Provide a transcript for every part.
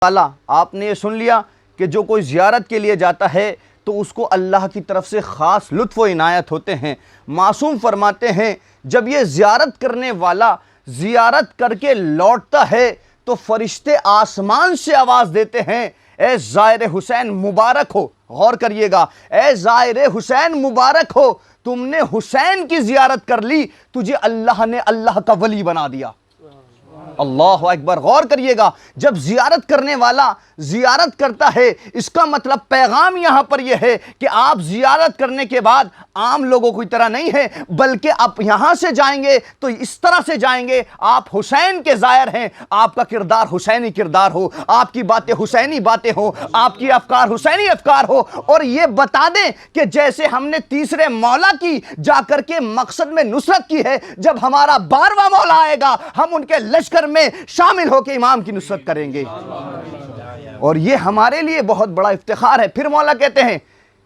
والا آپ نے یہ سن لیا کہ جو کوئی زیارت کے لیے جاتا ہے تو اس کو اللہ کی طرف سے خاص لطف و عنایت ہوتے ہیں۔ معصوم فرماتے ہیں جب یہ زیارت کرنے والا زیارت کر کے لوٹتا ہے تو فرشتے آسمان سے آواز دیتے ہیں، اے زائر حسین مبارک ہو۔ غور کریے گا، اے زائر حسین مبارک ہو، تم نے حسین کی زیارت کر لی، تجھے اللہ نے اللہ کا ولی بنا دیا۔ اللہ اکبر، غور کریے گا، جب زیارت کرنے والا زیارت کرتا ہے اس کا مطلب پیغام یہاں پر یہ ہے کہ آپ زیارت کرنے کے بعد عام لوگوں کی طرح نہیں ہے، بلکہ آپ یہاں سے جائیں گے تو اس طرح سے جائیں گے، آپ حسین کے زائر ہیں، آپ کا کردار حسینی کردار ہو، آپ کی باتیں حسینی باتیں ہو، آپ کی افکار حسینی افکار ہو، اور یہ بتا دیں کہ جیسے ہم نے تیسرے مولا کی جا کر کے مقصد میں نصرت کی ہے، جب ہمارا 12واں مولا آئے گا ہم ان کے لشکر میں شامل ہو کے امام کی نصرت کریں گے، اور یہ ہمارے لیے بہت بڑا افتخار ہے۔ پھر مولا کہتے ہیں،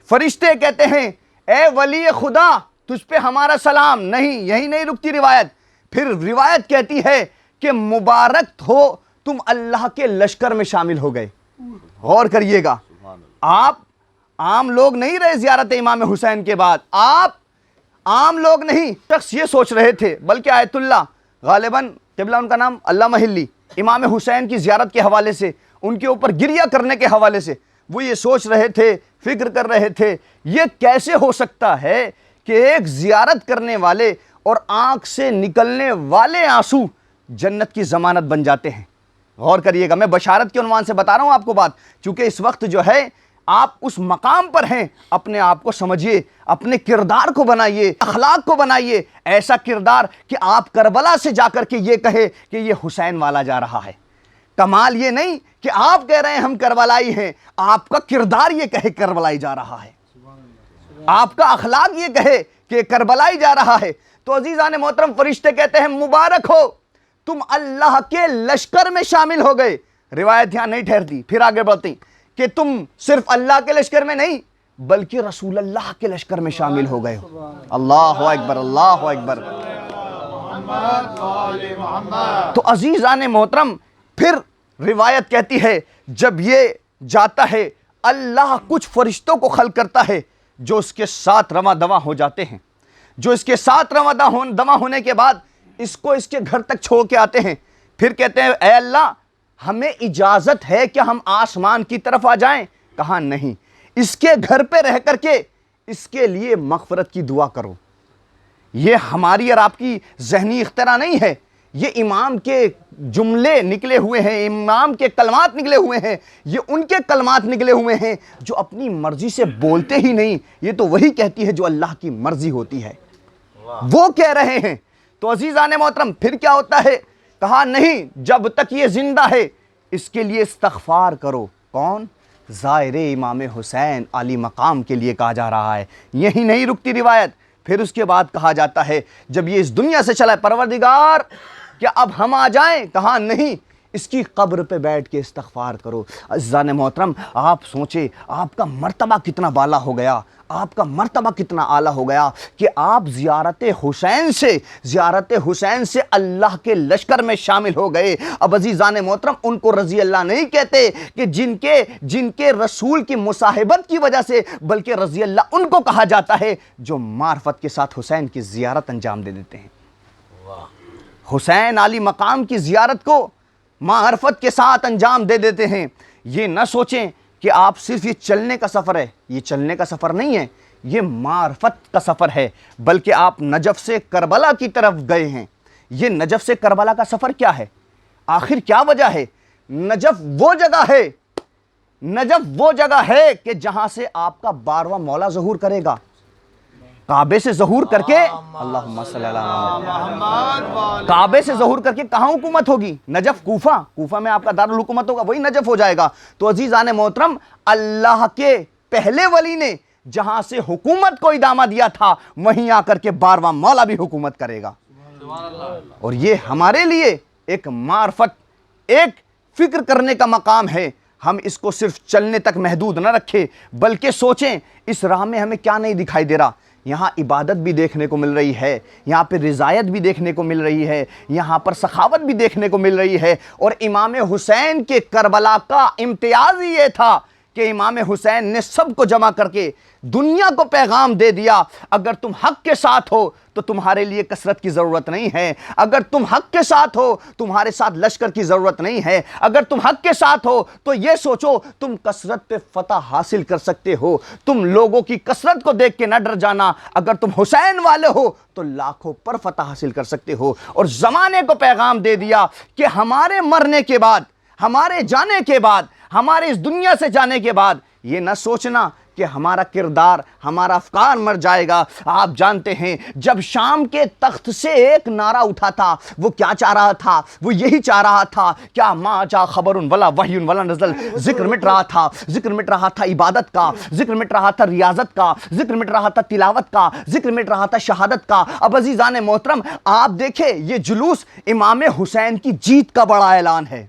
فرشتے کہتے ہیں، اے ولی خدا تجھ پہ ہمارا سلام، نہیں یہی نہیں رکتی روایت، پھر روایت کہتی ہے کہ مبارک ہو تم اللہ کے لشکر میں شامل ہو گئے۔ غور کریے گا، آپ عام لوگ نہیں رہے زیارت امام حسین کے بعد، آپ عام لوگ نہیں، شخص یہ سوچ رہے تھے، بلکہ آیت اللہ غالباً قبلہ ان کا نام علامہ حلی، امام حسین کی زیارت کے حوالے سے، ان کے اوپر گریہ کرنے کے حوالے سے وہ یہ سوچ رہے تھے، فکر کر رہے تھے، یہ کیسے ہو سکتا ہے کہ ایک زیارت کرنے والے اور آنکھ سے نکلنے والے آنسو جنت کی ضمانت بن جاتے ہیں۔ غور کریے گا، میں بشارت کے عنوان سے بتا رہا ہوں آپ کو بات، چونکہ اس وقت جو ہے آپ اس مقام پر ہیں، اپنے آپ کو سمجھیے، اپنے کردار کو بنائیے، اخلاق کو بنائیے ایسا کردار کہ آپ کربلا سے جا کر کے یہ کہے کہ یہ حسین والا جا رہا ہے۔ کمال یہ نہیں کہ آپ کہہ رہے ہیں ہم کربلائی ہیں، آپ کا کردار یہ کہے کربلائی جا رہا ہے، آپ کا اخلاق یہ کہے کہ کربلائی جا رہا ہے۔ تو عزیزان محترم، فرشتے کہتے ہیں مبارک ہو تم اللہ کے لشکر میں شامل ہو گئے۔ روایت یہاں نہیں ٹھہرتی، پھر آگے بڑھتی کہ تم صرف اللہ کے لشکر میں نہیں بلکہ رسول اللہ کے لشکر میں شامل ہو گئے ہو۔ اللہ اکبر، اللہ اکبر۔ تو عزیزان محترم، پھر روایت کہتی ہے جب یہ جاتا ہے اللہ کچھ فرشتوں کو خلق کرتا ہے جو اس کے ساتھ رواں دواں ہو جاتے ہیں، جو اس کے ساتھ رواں دواں ہونے کے بعد اس کو اس کے گھر تک چھوڑ کے آتے ہیں۔ پھر کہتے ہیں اے اللہ ہمیں اجازت ہے کہ ہم آسمان کی طرف آ جائیں؟ کہا نہیں، اس کے گھر پہ رہ کر کے اس کے لیے مغفرت کی دعا کرو۔ یہ ہماری اور آپ کی ذہنی اختراع نہیں ہے، یہ امام کے جملے نکلے ہوئے ہیں، امام کے کلمات نکلے ہوئے ہیں، یہ ان کے کلمات نکلے ہوئے ہیں جو اپنی مرضی سے بولتے ہی نہیں، یہ تو وہی کہتی ہے جو اللہ کی مرضی ہوتی ہے، وہ کہہ رہے ہیں۔ تو عزیزان محترم پھر کیا ہوتا ہے؟ کہا نہیں، جب تک یہ زندہ ہے اس کے لیے استغفار کرو۔ کون؟ زائر امام حسین علی مقام کے لیے کہا جا رہا ہے۔ یہی نہیں رکتی روایت، پھر اس کے بعد کہا جاتا ہے جب یہ اس دنیا سے چلا ہے، پروردگار کیا اب ہم آ جائیں؟ کہا نہیں، اس کی قبر پہ بیٹھ کے استغفار کرو۔ عزیزان محترم آپ سوچیں آپ کا مرتبہ کتنا بالا ہو گیا، آپ کا مرتبہ کتنا اعلیٰ ہو گیا کہ آپ زیارت حسین سے اللہ کے لشکر میں شامل ہو گئے۔ اب عزیزان محترم ان کو رضی اللہ نہیں کہتے کہ جن کے رسول کی مصاحبت کی وجہ سے، بلکہ رضی اللہ ان کو کہا جاتا ہے جو معرفت کے ساتھ حسین کی زیارت انجام دے دیتے ہیں۔ حسین علی مقام کی زیارت کو معرفت کے ساتھ انجام دے دیتے ہیں۔ یہ نہ سوچیں کہ آپ صرف یہ چلنے کا سفر ہے، یہ چلنے کا سفر نہیں ہے، یہ معرفت کا سفر ہے، بلکہ آپ نجف سے کربلا کی طرف گئے ہیں۔ یہ نجف سے کربلا کا سفر کیا ہے؟ آخر کیا وجہ ہے؟ نجف وہ جگہ ہے کہ جہاں سے آپ کا 12واں مولا ظہور کرے گا، کعبے سے ظہور کر کے، اللہم صلی اللہ علیہ وسلم، کعبے سے ظہور کر کے کہاں حکومت ہوگی؟ نجف، کوفہ میں آپ کا دارالحکومت ہوگا، وہی نجف ہو جائے گا۔ تو عزیزان محترم اللہ کے پہلے ولی نے جہاں سے حکومت کو ادامہ دیا تھا وہیں آ کر کے 12واں مولا بھی حکومت کرے گا، اور یہ ہمارے لیے ایک معرفت، ایک فکر کرنے کا مقام ہے۔ ہم اس کو صرف چلنے تک محدود نہ رکھیں بلکہ سوچیں اس راہ میں ہمیں کیا نہیں دکھائی دے رہا، یہاں عبادت بھی دیکھنے کو مل رہی ہے، یہاں پہ رضایت بھی دیکھنے کو مل رہی ہے، یہاں پر سخاوت بھی دیکھنے کو مل رہی ہے۔ اور امام حسین کے کربلا کا امتیاز ہی یہ تھا کہ امام حسین نے سب کو جمع کر کے دنیا کو پیغام دے دیا، اگر تم حق کے ساتھ ہو تو تمہارے لیے کثرت کی ضرورت نہیں ہے، اگر تم حق کے ساتھ ہو تمہارے ساتھ لشکر کی ضرورت نہیں ہے، اگر تم حق کے ساتھ ہو تو یہ سوچو تم کثرت پہ فتح حاصل کر سکتے ہو، تم لوگوں کی کثرت کو دیکھ کے نہ ڈر جانا، اگر تم حسین والے ہو تو لاکھوں پر فتح حاصل کر سکتے ہو۔ اور زمانے کو پیغام دے دیا کہ ہمارے مرنے کے بعد، ہمارے جانے کے بعد، ہمارے اس دنیا سے جانے کے بعد یہ نہ سوچنا کہ ہمارا کردار، ہمارا افکار مر جائے گا۔ آپ جانتے ہیں جب شام کے تخت سے ایک نعرہ اٹھا تھا، وہ کیا چاہ رہا تھا؟ وہ یہی چاہ رہا تھا کیا ما جا خبر ولا وحی ولا نزل، ذکر مٹ رہا تھا، ذکر مٹ رہا تھا عبادت کا، ذکر مٹ رہا تھا ریاضت کا، ذکر مٹ رہا تھا تلاوت کا، ذکر مٹ رہا تھا شہادت کا۔ اب عزیزان محترم آپ دیکھیں یہ جلوس امام حسین کی جیت کا بڑا اعلان ہے،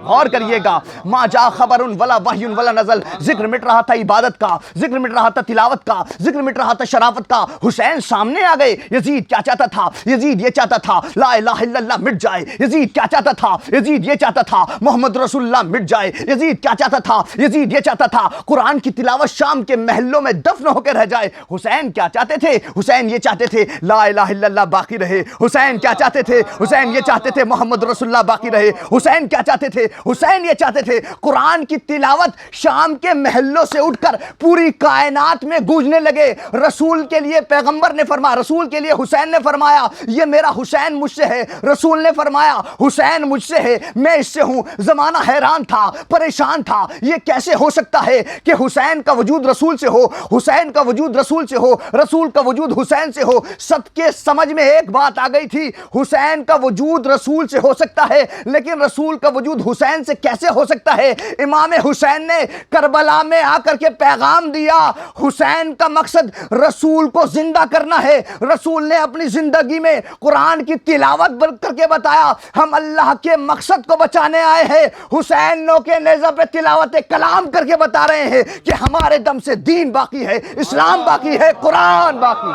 غور کریے گا۔ ما جا خبر ولا وحی ولا نزل، ذکر مٹ رہا تھا عبادت کا، ذکر مٹ رہا تھا تلاوت کا، ذکر مٹ رہا تھا شرافت کا۔ حسین سامنے آ گئے۔ یزید کیا چاہتا تھا؟ یزید یہ چاہتا تھا لا الہ الا اللہ مٹ جائے۔ یزید کیا چاہتا تھا؟ یزید یہ چاہتا تھا محمد رسول اللہ مٹ جائے۔ یزید کیا چاہتا تھا؟ یزید یہ چاہتا تھا قرآن کی تلاوت شام کے محلوں میں دفن ہو کے رہ جائے۔ حسین کیا چاہتے تھے؟ حسین یہ چاہتے تھے لا الہ الا اللہ باقی رہے۔ حسین کیا چاہتے تھے؟ حسین یہ چاہتے تھے محمد رسول اللہ باقی رہے۔ حسین کیا چاہتے تھے؟ حسین یہ چاہتے تھے قرآن کی تلاوت شام کے محلوں سے اٹھ کر پوری کائنات میں گونجنے لگے۔ رسول کے لیے پیغمبر نے فرمایا، رسول کے لیے حسین نے فرمایا یہ میرا حسین مجھ سے ہے۔ رسول نے فرمایا حسین مجھ سے ہے، میں اس سے ہوں۔ زمانہ حیران تھا، پریشان تھا، یہ کیسے ہو سکتا ہے کہ حسین کا وجود رسول سے ہو، حسین کا وجود رسول سے ہو، رسول کا وجود حسین سے ہو۔ سب کے سمجھ میں ایک بات آ گئی تھی، حسین کا وجود رسول سے ہو سکتا ہے لیکن رسول کا وجود حسین سے کیسے ہو سکتا ہے؟ امام حسین نے کربلا میں آ کر کے پیغام دیا، حسین کا مقصد رسول کو زندہ کرنا ہے۔ رسول نے اپنی زندگی میں قرآن کی تلاوت بن کر کے بتایا ہم اللہ کے مقصد کو بچانے آئے ہیں۔ حسین نو کے نیزہ پہ تلاوت کلام کر کے بتا رہے ہیں کہ ہمارے دم سے دین باقی ہے، اسلام باقی ہے، قرآن باقی۔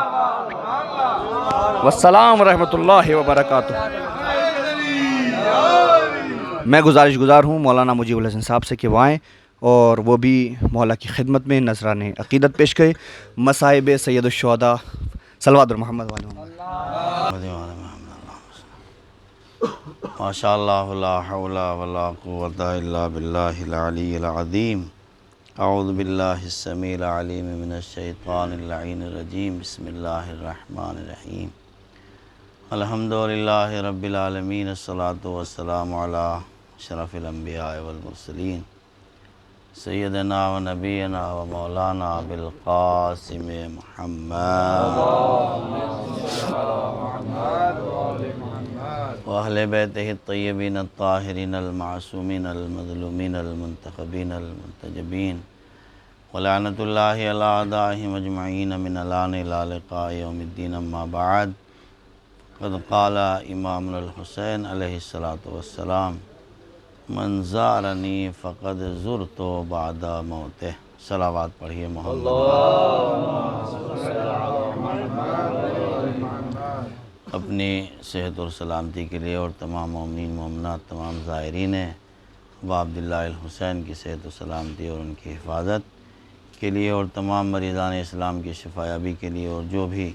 والسلام ورحمۃ اللہ وبرکاتہ۔ میں گزارش گزار ہوں مولانا مجیب الحسن صاحب سے کہ وہ آئیں اور وہ بھی مولا کی خدمت میں نذران عقیدت پیش کریں۔ مصائب سید الشہداء صلوات محمد ماشاء اللہ لا حول ولا قوة الا باللہ العلی العظیم۔ اعوذ باللہ السمیع العلیم من الشیطان اللعین الرجیم۔ بسم اللہ الرحمن الرحیم۔ الحمدللہ رب العالمین، الصلاۃ والسلام علی اشرف الانبیاء والمرسلین، سیدنا و نبینا و مولانا بالقاسم محمد و اہل بیتہ الطیبین الطاہرین المعصومین المظلومین المنتخبین المنتجبین، ولعنۃ اللہ علی اعدائہم اجمعین من الان الی لقاء یوم الدین۔ اما بعد، قد قال امامنا الحسین علیہ السلام من زارنی فقد زرت بعد موتہ۔ صلوات پڑھیے محمد۔ اپنی صحت اور سلامتی کے لیے اور تمام مومنین مومنات، تمام زائرین ابا عبداللہ الحسین کی صحت و سلامتی اور ان کی حفاظت کے لیے اور تمام مریضان اسلام کی شفایابی کے لیے اور جو بھی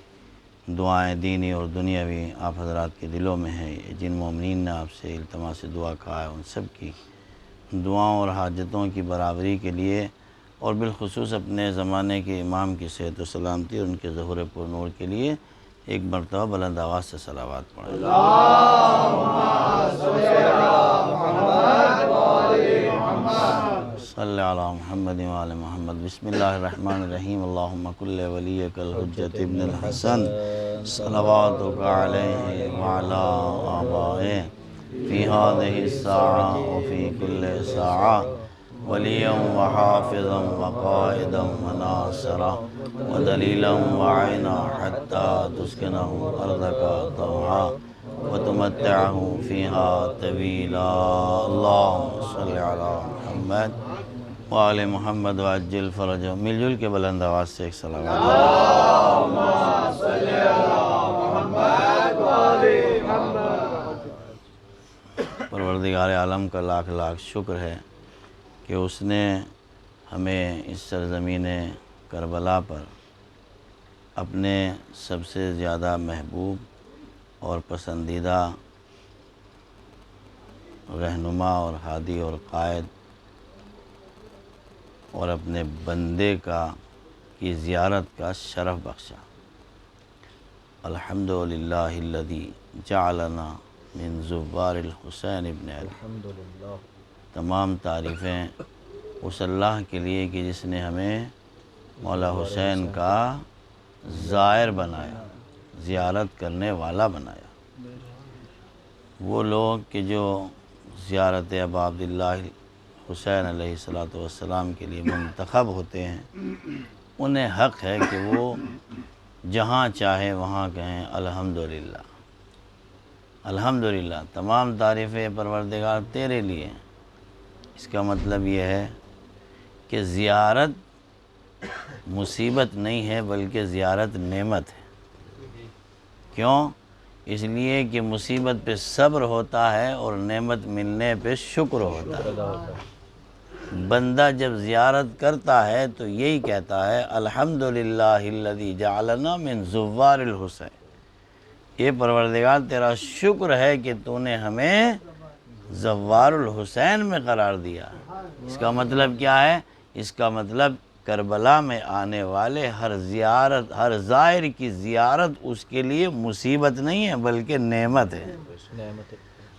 دعائیں دینی اور دنیاوی آپ حضرات کے دلوں میں ہیں، جن مومنین نے آپ سے التماس دعا کہا ہے، ان سب کی دعاؤں اور حاجتوں کی برابری کے لیے اور بالخصوص اپنے زمانے کے امام کی صحت و سلامتی اور ان کے ظہور پر نور کے لیے ایک مرتبہ بلند آواز سے صلوات پڑھیں۔ صلی علی محمد و آل محمد۔ بسم اللہ الرحمن الرحیم۔ اللہم کل ولیک الحجۃ ابن الحسن صلواتک علیہ وعلی آبائہ فی ہذہ الساعہ وفی کل ساعہ ولیا وحافظا وقائدا وناصرا ودلیلا وعینا حتی تسکنہ ارضک طوعا وتمتعہ فیہا طویلا۔ اللہم صلی علی محمد وآل محمد وعجل فرجہ. مل جل کے بلند آواز سے ایک سلام. پروردگار عالم کا لاکھ لاکھ شکر ہے کہ اس نے ہمیں اس سرزمین کربلا پر اپنے سب سے زیادہ محبوب اور پسندیدہ رہنما اور ہادی اور قائد اور اپنے بندے کی زیارت کا شرف بخشا. الحمدللہ الذی جعلنا من زوار الحسین ابن علی. تمام تعریفیں اس اللہ کے لیے کہ جس نے ہمیں مولا حسین کا زائر بنایا، زیارت کرنے والا بنایا. وہ لوگ کہ جو زیارت ابا عبداللہ حسین علیہ السلام کے لیے منتخب ہوتے ہیں، انہیں حق ہے کہ وہ جہاں چاہے وہاں کہیں الحمدللہ. الحمدللہ تمام تعریفیں پروردگار تیرے لیے. اس کا مطلب یہ ہے کہ زیارت مصیبت نہیں ہے بلکہ زیارت نعمت ہے. کیوں؟ اس لیے کہ مصیبت پہ صبر ہوتا ہے اور نعمت ملنے پہ شکر ہوتا ہے. بندہ جب زیارت کرتا ہے تو یہی کہتا ہے الحمدللہ الذی جعلنا من زوار الحسین. یہ پروردگار تیرا شکر ہے کہ تو نے ہمیں زوار الحسین میں قرار دیا. اس کا مطلب کیا ہے؟ اس کا مطلب کربلا میں آنے والے ہر زائر کی زیارت اس کے لیے مصیبت نہیں ہے بلکہ نعمت ہے.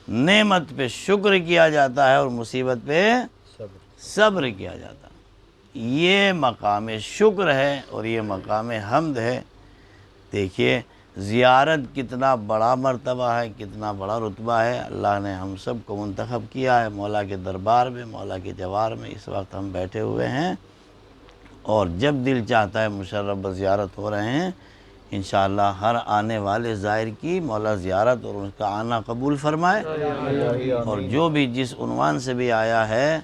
نعمت پہ شکر کیا جاتا ہے اور مصیبت پہ صبر کیا جاتا ہے. یہ مقام شکر ہے اور یہ مقام حمد ہے. دیکھیے زیارت کتنا بڑا مرتبہ ہے، کتنا بڑا رتبہ ہے. اللہ نے ہم سب کو منتخب کیا ہے مولا کے دربار میں، مولا کے جوار میں. اس وقت ہم بیٹھے ہوئے ہیں اور جب دل چاہتا ہے مشرف بزیارت ہو رہے ہیں. انشاءاللہ ہر آنے والے زائر کی مولا زیارت اور ان کا آنا قبول فرمائے. اور جو بھی جس عنوان سے بھی آیا ہے،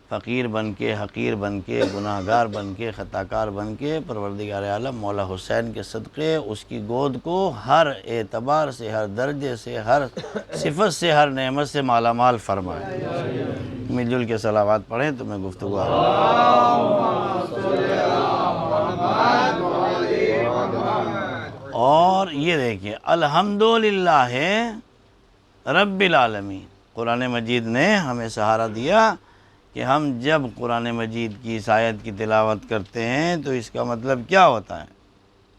فقیر بن کے، حقیر بن کے، گناہگار بن کے، خطاکار بن کے، پروردگار عالم مولا حسین کے صدقے اس کی گود کو ہر اعتبار سے، ہر درجے سے، ہر صفت سے، ہر نعمت سے مالا مال فرمائے. مل جل کے صلوات پڑھیں تو میں گفتگو اور یہ دیکھیں الحمدللہ رب العالمین. قرآن مجید نے ہمیں سہارا دیا کہ ہم جب قرآن مجید کی اس آیت کی تلاوت کرتے ہیں تو اس کا مطلب کیا ہوتا ہے؟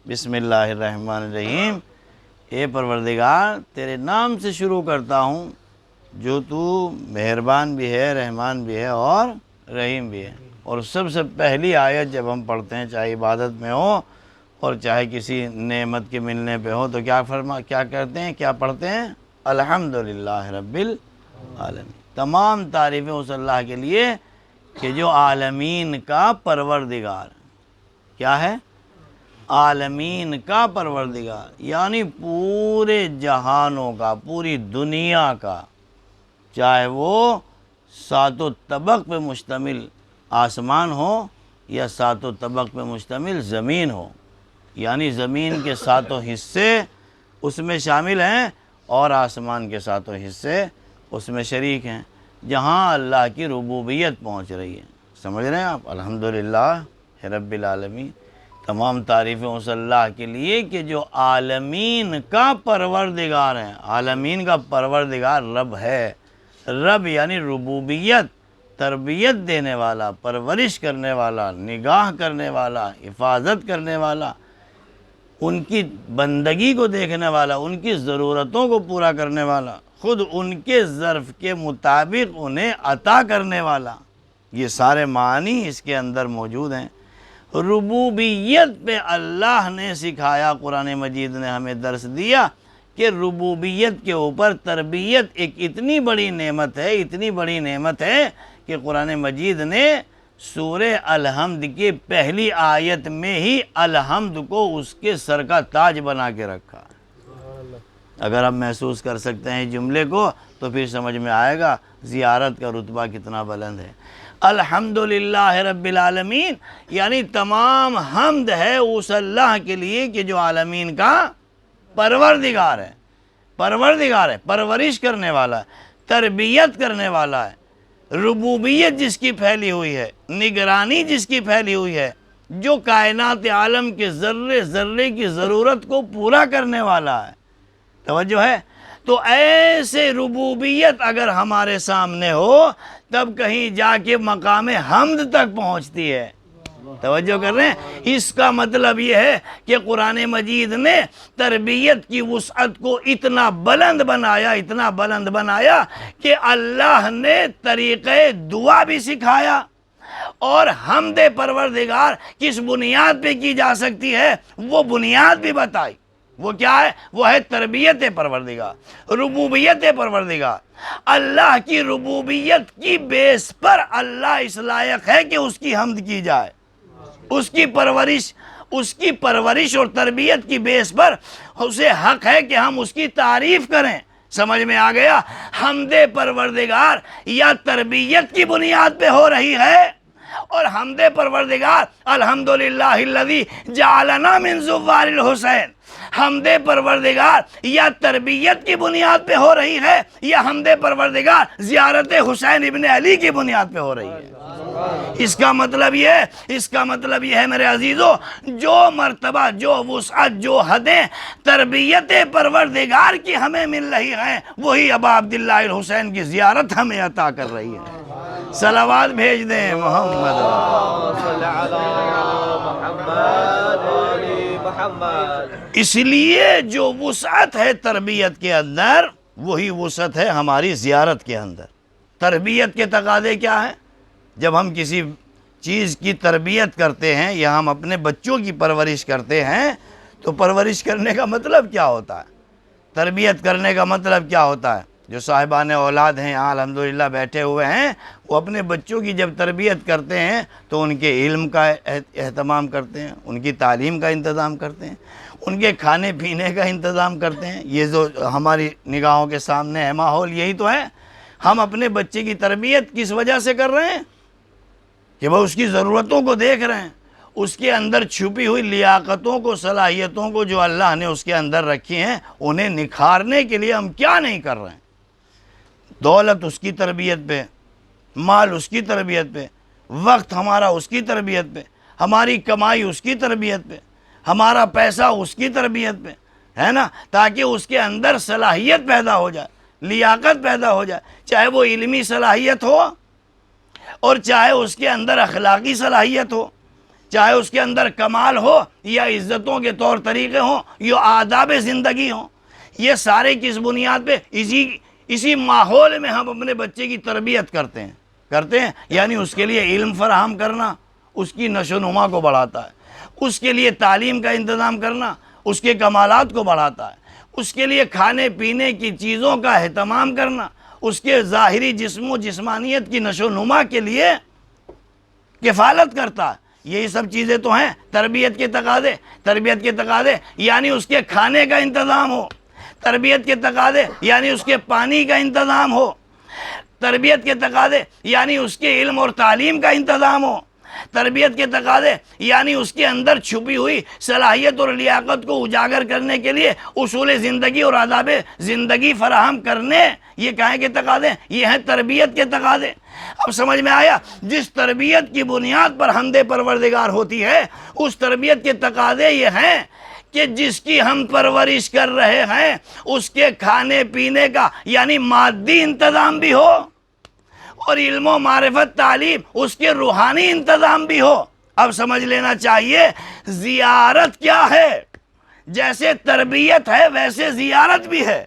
بسم اللہ الرحمن الرحیم. اے پروردگار تیرے نام سے شروع کرتا ہوں جو تو مہربان بھی ہے، رحمان بھی ہے اور رحیم بھی ہے. اور سب سے پہلی آیت جب ہم پڑھتے ہیں، چاہے عبادت میں ہو اور چاہے کسی نعمت کے ملنے پہ ہو، تو کیا کرتے ہیں، کیا پڑھتے ہیں؟ الحمدللہ رب العالمین. تمام تعریفیں اس اللہ کے لیے کہ جو عالمین کا پروردگار. کیا ہے؟ عالمین کا پروردگار، یعنی پورے جہانوں کا، پوری دنیا کا، چاہے وہ ساتوں طبق پہ مشتمل آسمان ہو یا ساتوں طبق پہ مشتمل زمین ہو. یعنی زمین کے ساتوں حصے اس میں شامل ہیں اور آسمان کے ساتوں حصے اس میں شریک ہیں. جہاں اللہ کی ربوبیت پہنچ رہی ہے. سمجھ رہے ہیں آپ؟ الحمدللہ رب العالمین. تمام تعریفیں اس اللہ کے لیے کہ جو عالمین کا پروردگار ہے. عالمین کا پروردگار رب ہے. رب یعنی ربوبیت، تربیت دینے والا، پرورش کرنے والا، نگاہ کرنے والا، حفاظت کرنے والا، ان کی بندگی کو دیکھنے والا، ان کی ضرورتوں کو پورا کرنے والا، خود ان کے ظرف کے مطابق انہیں عطا کرنے والا. یہ سارے معنی اس کے اندر موجود ہیں. ربوبیت پہ اللہ نے سکھایا. قرآن مجید نے ہمیں درس دیا کہ ربوبیت کے اوپر تربیت ایک اتنی بڑی نعمت ہے، اتنی بڑی نعمت ہے کہ قرآن مجید نے سورہ الحمد کی پہلی آیت میں ہی الحمد کو اس کے سر کا تاج بنا کے رکھا. اگر ہم محسوس کر سکتے ہیں جملے کو تو پھر سمجھ میں آئے گا زیارت کا رتبہ کتنا بلند ہے. الحمدللہ رب العالمین، یعنی تمام حمد ہے اس اللہ کے لیے کہ جو عالمین کا پروردگار ہے، پرورش کرنے والا ہے، تربیت کرنے والا ہے، ربوبیت جس کی پھیلی ہوئی ہے، نگرانی جس کی پھیلی ہوئی ہے، جو کائنات عالم کے ذرے ذرے کی ضرورت کو پورا کرنے والا ہے۔ توجہ ہے؟ تو ایسے ربوبیت اگر ہمارے سامنے ہو تب کہیں جا کے مقام حمد تک پہنچتی ہے۔ توجہ کر رہے ہیں؟ اس کا مطلب یہ ہے کہ قرآن مجید نے تربیت کی وسعت کو اتنا بلند بنایا کہ اللہ نے طریقے دعا بھی سکھایا، اور حمد پروردگار کس بنیاد پہ کی جا سکتی ہے وہ بنیاد بھی بتائی۔ وہ کیا ہے؟ وہ ہے تربیت پروردگار، ربوبیت پروردگار۔ اللہ کی ربوبیت کی بیس پر اللہ اس لائق ہے کہ اس کی حمد کی جائے، اس کی پرورش اور تربیت کی بیس پر اسے حق ہے کہ ہم اس کی تعریف کریں۔ سمجھ میں آ گیا؟ حمد پروردگار یا تربیت کی بنیاد پہ ہو رہی ہے، اور حمد پروردگار الحمدللہ الذی جعلنا من زوار الحسین، حمد پروردگار یا تربیت کی بنیاد پہ ہو رہی ہے، یا حمد پروردگار زیارت حسین ابن علی کی بنیاد پہ ہو رہی ہے۔ اس کا مطلب یہ ہے میرے عزیزو، جو مرتبہ، جو وسعت، جو حدیں تربیت پروردگار کی ہمیں مل رہی ہیں، وہی ابا عبداللہ الحسین کی زیارت ہمیں عطا کر رہی ہے۔ صلوات بھیج دیں محمد۔ اس لیے جو وسعت ہے تربیت کے اندر، وہی وسعت ہے ہماری زیارت کے اندر۔ تربیت کے تقاضے کیا ہیں؟ جب ہم کسی چیز کی تربیت کرتے ہیں یا ہم اپنے بچوں کی پرورش کرتے ہیں تو پرورش کرنے کا مطلب کیا ہوتا ہے؟ تربیت کرنے کا مطلب کیا ہوتا ہے؟ جو صاحبان اولاد ہیں یہاں الحمدللہ بیٹھے ہوئے ہیں، وہ اپنے بچوں کی جب تربیت کرتے ہیں تو ان کے علم کا اہتمام کرتے ہیں، ان کی تعلیم کا انتظام کرتے ہیں، ان کے کھانے پینے کا انتظام کرتے ہیں۔ یہ جو ہماری نگاہوں کے سامنے ہے ماحول، یہی تو ہے۔ ہم اپنے بچے کی تربیت کس وجہ سے کر رہے ہیں؟ کہ وہ اس کی ضرورتوں کو دیکھ رہے ہیں، اس کے اندر چھپی ہوئی لیاقتوں کو، صلاحیتوں کو جو اللہ نے اس کے اندر رکھی ہیں، انہیں نکھارنے کے لیے ہم کیا نہیں کر رہے ہیں؟ دولت اس کی تربیت پہ، مال اس کی تربیت پہ، وقت ہمارا اس کی تربیت پہ، ہماری کمائی اس کی تربیت پہ، ہمارا پیسہ اس کی تربیت پہ، ہے نا؟ تاکہ اس کے اندر صلاحیت پیدا ہو جائے، لیاقت پیدا ہو جائے، چاہے وہ علمی صلاحیت ہو اور چاہے اس کے اندر اخلاقی صلاحیت ہو، چاہے اس کے اندر کمال ہو یا عزتوں کے طور طریقے ہوں یا آداب زندگی ہوں۔ یہ سارے کس بنیاد پہ؟ اسی ماحول میں ہم اپنے بچے کی تربیت کرتے ہیں، یعنی اس کے لیے علم فراہم کرنا اس کی نشو و نما کو بڑھاتا ہے، اس کے لیے تعلیم کا انتظام کرنا اس کے کمالات کو بڑھاتا ہے، اس کے لیے کھانے پینے کی چیزوں کا اہتمام کرنا اس کے ظاہری جسم و جسمانیت کی نشو و نما کے لیے کفالت کرتا ہے۔ یہی سب چیزیں تو ہیں تربیت کے تقاضے، یعنی اس کے کھانے کا انتظام ہو، تربیت کے تقاضے یعنی اس کے پانی کا انتظام ہو، تربیت کے تقاضے یعنی اس کے علم اور تعلیم کا انتظام ہو، تربیت کے تقاضے یعنی اس کے اندر چھپی ہوئی صلاحیت اور لیاقت کو اجاگر کرنے کے لیے اصول زندگی اور آداب زندگی فراہم کرنے، یہ کہیں کے تقاضے؟ یہ ہیں تربیت کے تقاضے۔ اب سمجھ میں آیا؟ جس تربیت کی بنیاد پر حمد پروردگار ہوتی ہے، اس تربیت کے تقاضے یہ ہیں کہ جس کی ہم پرورش کر رہے ہیں اس کے کھانے پینے کا یعنی مادی انتظام بھی ہو، اور علم و معرفت تعلیم اس کے روحانی انتظام بھی ہو۔ اب سمجھ لینا چاہیے زیارت کیا ہے۔ جیسے تربیت ہے ویسے زیارت بھی ہے۔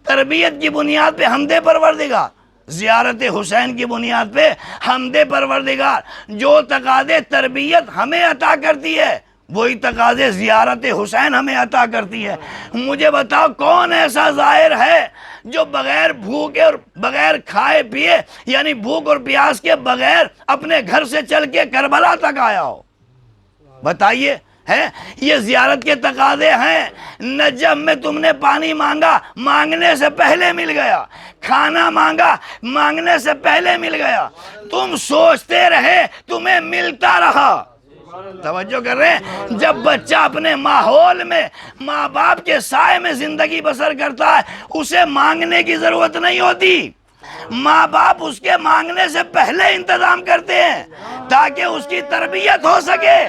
تربیت کی بنیاد پہ حمد پروردگار، زیارت حسین کی بنیاد پہ حمد پروردگار۔ جو تقاضے تربیت ہمیں عطا کرتی ہے وہی تقاضے زیارت حسین ہمیں عطا کرتی ہے۔ مجھے بتاؤ کون ایسا زائر ہے جو بغیر بھوکے اور بغیر کھائے پیے یعنی بھوک اور پیاس کے بغیر اپنے گھر سے چل کے کربلا تک آیا ہو؟ بتائیے، ہے یہ زیارت کے تقاضے ہیں۔ نجف میں تم نے پانی مانگا، مانگنے سے پہلے مل گیا، کھانا مانگا، مانگنے سے پہلے مل گیا، تم سوچتے رہے تمہیں ملتا رہا۔ توجہ کر رہے ہیں؟ جب بچہ اپنے ماحول میں ماں باپ کے سائے میں زندگی بسر کرتا ہے اسے مانگنے کی ضرورت نہیں ہوتی، ماں باپ اس کے مانگنے سے پہلے انتظام کرتے ہیں تاکہ اس کی تربیت ہو سکے،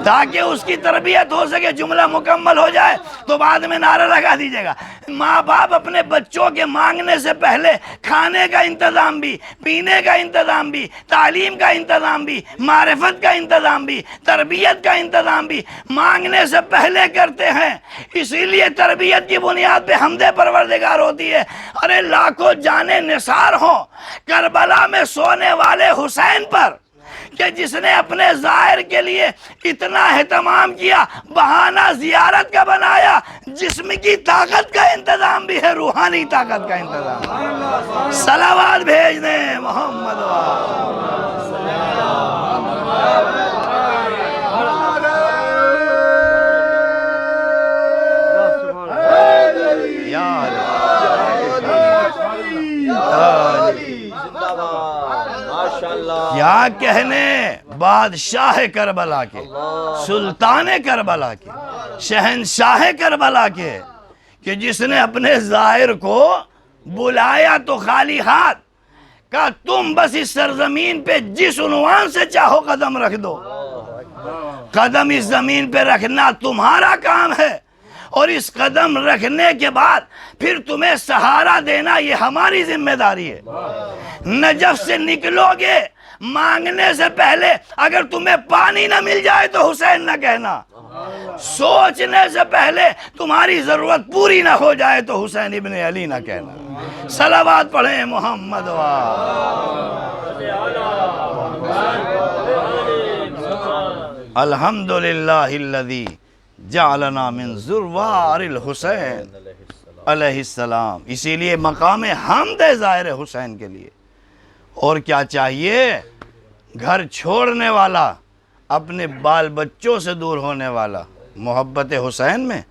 تاکہ اس کی تربیت ہو سکے۔ جملہ مکمل ہو جائے تو بعد میں نعرہ لگا دیجیے گا۔ ماں باپ اپنے بچوں کے مانگنے سے پہلے کھانے کا انتظام بھی، پینے کا انتظام بھی، تعلیم کا انتظام بھی، معرفت کا انتظام بھی، تربیت کا انتظام بھی مانگنے سے پہلے کرتے ہیں۔ اسی لیے تربیت کی بنیاد پہ حمد پروردگار ہوتی ہے۔ ارے لاکھوں جانیں نثار ہوں کربلا میں سونے والے حسین پر کہ جس نے اپنے ظاہر کے لیے اتنا اہتمام کیا، بہانہ زیارت کا بنایا۔ جسم کی طاقت کا انتظام بھی ہے، روحانی طاقت کا انتظام۔ صلوات بھیج دیں محمد کیا کہنے بادشاہ کربلا کے، سلطان کربلا کے، شہنشاہ کربلا کے، کہ جس نے اپنے ظاہر کو بلایا تو خالی ہاتھ، کہا تم بس اس سرزمین پہ جس عنوان سے چاہو قدم رکھ دو، قدم اس زمین پہ رکھنا تمہارا کام ہے، اور اس قدم رکھنے کے بعد پھر تمہیں سہارا دینا یہ ہماری ذمہ داری ہے۔ نجف سے نکلو گے مانگنے سے پہلے اگر تمہیں پانی نہ مل جائے تو حسین نہ کہنا، سوچنے سے پہلے تمہاری ضرورت پوری نہ ہو جائے تو حسین ابن علی نہ کہنا۔ صلوات پڑھیں محمد الحمدللہ الذی جعلنا من زروار الحسین علیہ السلام۔ اسی لیے مقام حمد ہے ظاہر حسین کے لیے۔ اور کیا چاہیے؟ گھر چھوڑنے والا، اپنے بال بچوں سے دور ہونے والا، محبت حسین میں،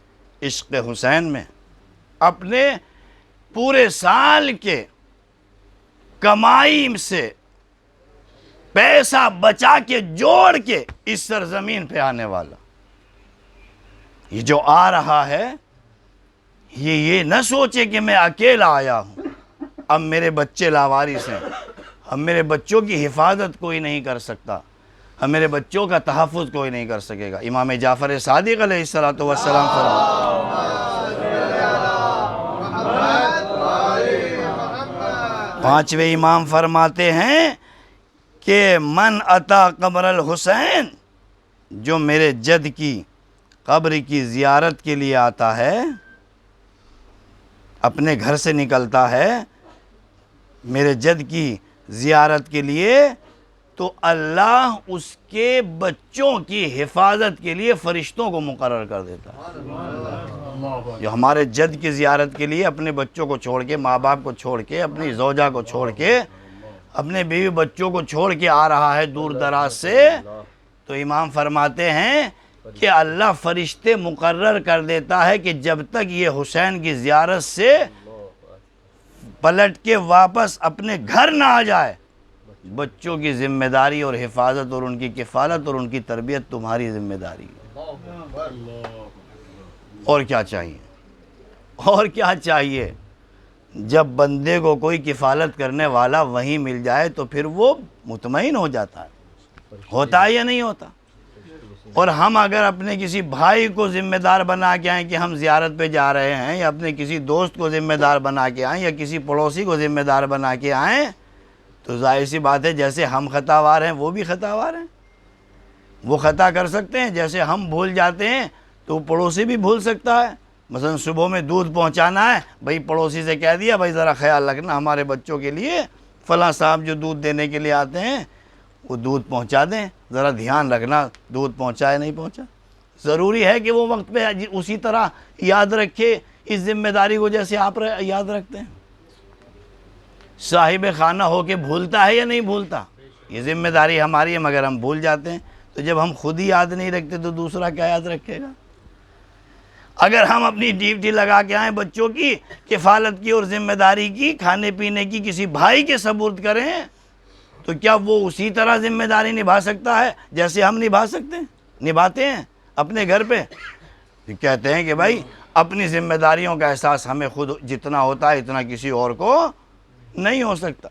عشق حسین میں، اپنے پورے سال کے کمائی سے پیسہ بچا کے جوڑ کے اس سرزمین پہ آنے والا، یہ جو آ رہا ہے یہ نہ سوچے کہ میں اکیلا آیا ہوں، اب میرے بچے لاوارث ہیں، اب میرے بچوں کی حفاظت کوئی نہیں کر سکتا، اب میرے بچوں کا تحفظ کوئی نہیں کر سکے گا۔ امام جعفر صادق علیہ السلام پانچویں امام فرماتے ہیں کہ من اتا قبر الحسین، جو میرے جد کی قبر کی زیارت کے لیے آتا ہے، اپنے گھر سے نکلتا ہے میرے جد کی زیارت کے لیے، تو اللہ اس کے بچوں کی حفاظت کے لیے فرشتوں کو مقرر کر دیتا ہے۔ جو ہمارے جد کی زیارت کے لیے اپنے بچوں کو چھوڑ کے، ماں باپ کو چھوڑ کے، اپنی زوجہ کو چھوڑ کے، اپنے بیوی بچوں کو چھوڑ کے آ رہا ہے دور دراز سے، تو امام فرماتے ہیں کہ اللہ فرشتے مقرر کر دیتا ہے کہ جب تک یہ حسین کی زیارت سے پلٹ کے واپس اپنے گھر نہ آ جائے، بچوں کی ذمہ داری اور حفاظت اور ان کی کفالت اور ان کی تربیت تمہاری ذمہ داری ہے۔ اور کیا چاہیے؟ اور کیا چاہیے؟ جب بندے کو کوئی کفالت کرنے والا وہیں مل جائے تو پھر وہ مطمئن ہو جاتا ہے، ہوتا ہے یا نہیں ہوتا؟ اور ہم اگر اپنے کسی بھائی کو ذمہ دار بنا کے آئیں کہ ہم زیارت پہ جا رہے ہیں، یا اپنے کسی دوست کو ذمہ دار بنا کے آئیں، یا کسی پڑوسی کو ذمہ دار بنا کے آئیں، تو ظاہر سی بات ہے جیسے ہم خطاوار ہیں وہ بھی خطاوار ہیں۔ وہ خطا کر سکتے ہیں، جیسے ہم بھول جاتے ہیں تو پڑوسی بھی بھول سکتا ہے۔ مثلا صبح میں دودھ پہنچانا ہے، بھائی پڑوسی سے کہہ دیا بھائی ذرا خیال رکھنا ہمارے بچوں کے لیے، فلاں صاحب جو دودھ دینے کے لیے آتے ہیں وہ دودھ پہنچا دیں، ذرا دھیان رکھنا دودھ پہنچائے نہیں پہنچا۔ ضروری ہے کہ وہ وقت پہ اسی طرح یاد رکھے اس ذمہ داری کو جیسے آپ یاد رکھتے ہیں۔ صاحب خانہ ہو کے بھولتا ہے یا نہیں بھولتا؟ یہ ذمہ داری ہماری ہے مگر ہم بھول جاتے ہیں۔ تو جب ہم خود ہی یاد نہیں رکھتے تو دوسرا کیا یاد رکھے گا؟ اگر ہم اپنی ڈیوٹی لگا کے آئیں بچوں کی کفالت کی اور ذمہ داری کی، کھانے پینے کی کسی بھائی کے سپرد کریں، تو کیا وہ اسی طرح ذمہ داری نبھا سکتا ہے جیسے ہم نبھاتے ہیں اپنے گھر پہ؟ کہتے ہیں کہ بھائی اپنی ذمہ داریوں کا احساس ہمیں خود جتنا ہوتا ہے اتنا کسی اور کو نہیں ہو سکتا۔